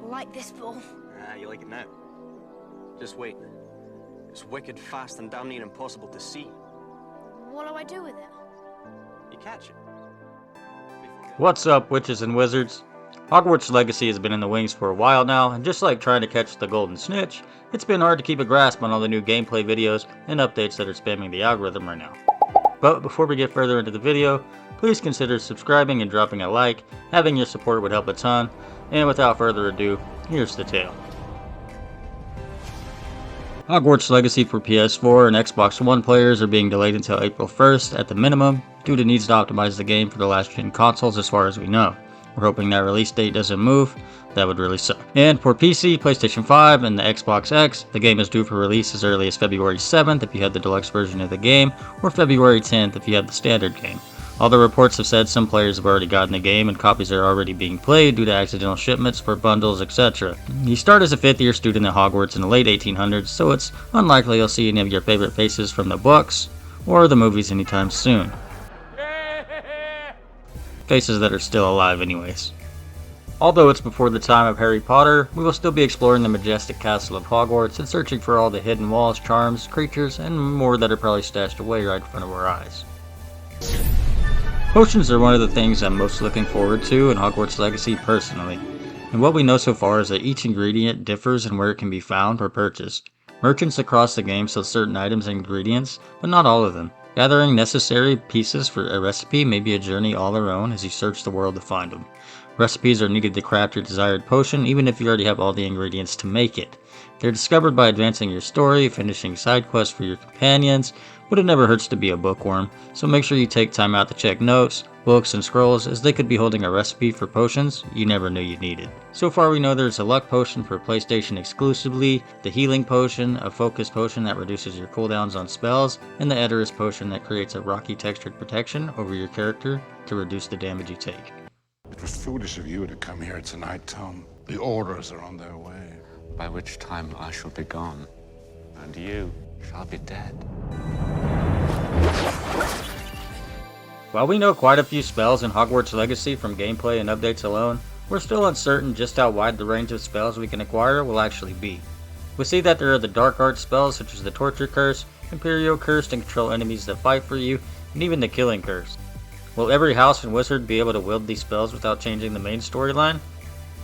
I like this ball. Ah, you like it now. Just wait. It's wicked fast and damn near impossible to see. What do I do with it? You catch it. What's up, witches and wizards? Hogwarts Legacy has been in the wings for a while now, and just like trying to catch the golden snitch, it's been hard to keep a grasp on all the new gameplay videos and updates that are spamming the algorithm right now. But before we get further into the video, please consider subscribing and dropping a like. Having your support would help a ton. And without further ado, here's the tale. Hogwarts Legacy for PS4 and Xbox One players are being delayed until April 1st at the minimum, due to needs to optimize the game for the last gen consoles as far as we know. We're hoping that release date doesn't move. That would really suck. And for PC, PlayStation 5, and the Xbox X, the game is due for release as early as February 7th if you have the deluxe version of the game, or February 10th if you have the standard game. Although reports have said some players have already gotten the game and copies are already being played due to accidental shipments for bundles, etc. You start as a 5th year student at Hogwarts in the late 1800s, so it's unlikely you'll see any of your favorite faces from the books or the movies anytime soon. Faces that are still alive anyways. Although it's before the time of Harry Potter, we will still be exploring the majestic castle of Hogwarts and searching for all the hidden walls, charms, creatures, and more that are probably stashed away right in front of our eyes. Potions are one of the things I'm most looking forward to in Hogwarts Legacy personally, and what we know so far is that each ingredient differs in where it can be found or purchased. Merchants across the game sell certain items and ingredients, but not all of them. Gathering necessary pieces for a recipe may be a journey all their own as you search the world to find them. Recipes are needed to craft your desired potion even if you already have all the ingredients to make it. They're discovered by advancing your story, finishing side quests for your companions, but it never hurts to be a bookworm, so make sure you take time out to check notes, books, and scrolls as they could be holding a recipe for potions you never knew you needed. So far we know there's a luck potion for PlayStation exclusively, the healing potion, a focus potion that reduces your cooldowns on spells, and the Edoras potion that creates a rocky textured protection over your character to reduce the damage you take. It was foolish of you to come here tonight, Tom. The orders are on their way. By which time I shall be gone, and you shall be dead. While we know quite a few spells in Hogwarts Legacy from gameplay and updates alone, we're still uncertain just how wide the range of spells we can acquire will actually be. We see that there are the dark art spells such as the Torture Curse, Imperial Curse to control enemies that fight for you, and even the Killing Curse. Will every house and wizard be able to wield these spells without changing the main storyline?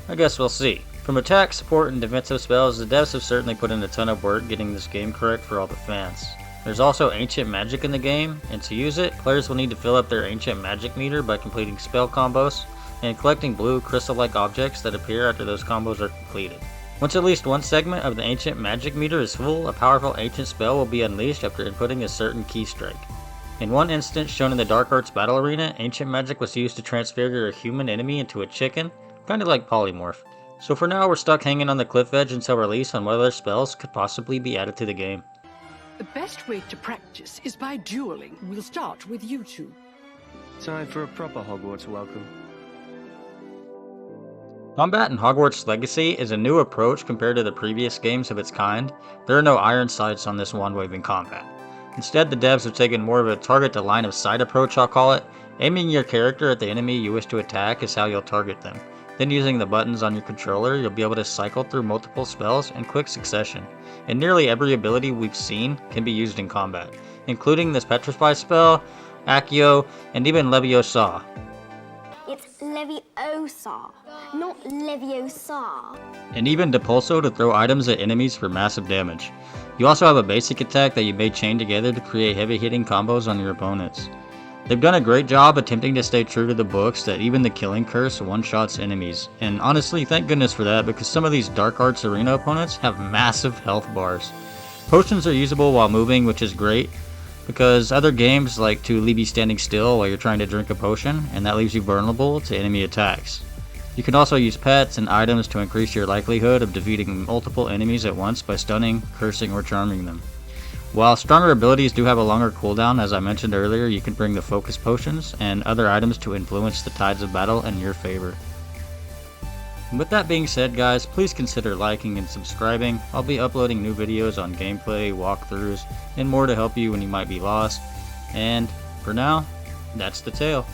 I guess we'll see. From attack, support, and defensive spells, the devs have certainly put in a ton of work getting this game correct for all the fans. There's also ancient magic in the game, and to use it, players will need to fill up their ancient magic meter by completing spell combos and collecting blue crystal-like objects that appear after those combos are completed. Once at least one segment of the ancient magic meter is full, a powerful ancient spell will be unleashed after inputting a certain key strike. In one instance shown in the Dark Arts Battle Arena, ancient magic was used to transfigure a human enemy into a chicken, kinda like polymorph. So for now we're stuck hanging on the cliff edge until release on what other spells could possibly be added to the game. The best way to practice is by dueling. We'll start with you two. Time for a proper Hogwarts welcome. Combat in Hogwarts Legacy is a new approach compared to the previous games of its kind. There are no iron sights on this wand-waving combat. Instead, the devs have taken more of a target to line of sight approach, I'll call it. Aiming your character at the enemy you wish to attack is how you'll target them. Then using the buttons on your controller, you'll be able to cycle through multiple spells in quick succession. And nearly every ability we've seen can be used in combat, including this Petrify spell, Accio, and even Leviosa. It's Leviosa, not Leviosa. And even Depulso to throw items at enemies for massive damage. You also have a basic attack that you may chain together to create heavy-hitting combos on your opponents. They've done a great job attempting to stay true to the books that even the Killing Curse one-shots enemies, and honestly thank goodness for that because some of these Dark Arts Arena opponents have massive health bars. Potions are usable while moving, which is great, because other games like to leave you standing still while you're trying to drink a potion, and that leaves you vulnerable to enemy attacks. You can also use pets and items to increase your likelihood of defeating multiple enemies at once by stunning, cursing, or charming them. While stronger abilities do have a longer cooldown, as I mentioned earlier, you can bring the focus potions and other items to influence the tides of battle in your favor. And with that being said guys, please consider liking and subscribing. I'll be uploading new videos on gameplay, walkthroughs, and more to help you when you might be lost. And for now, that's the tale.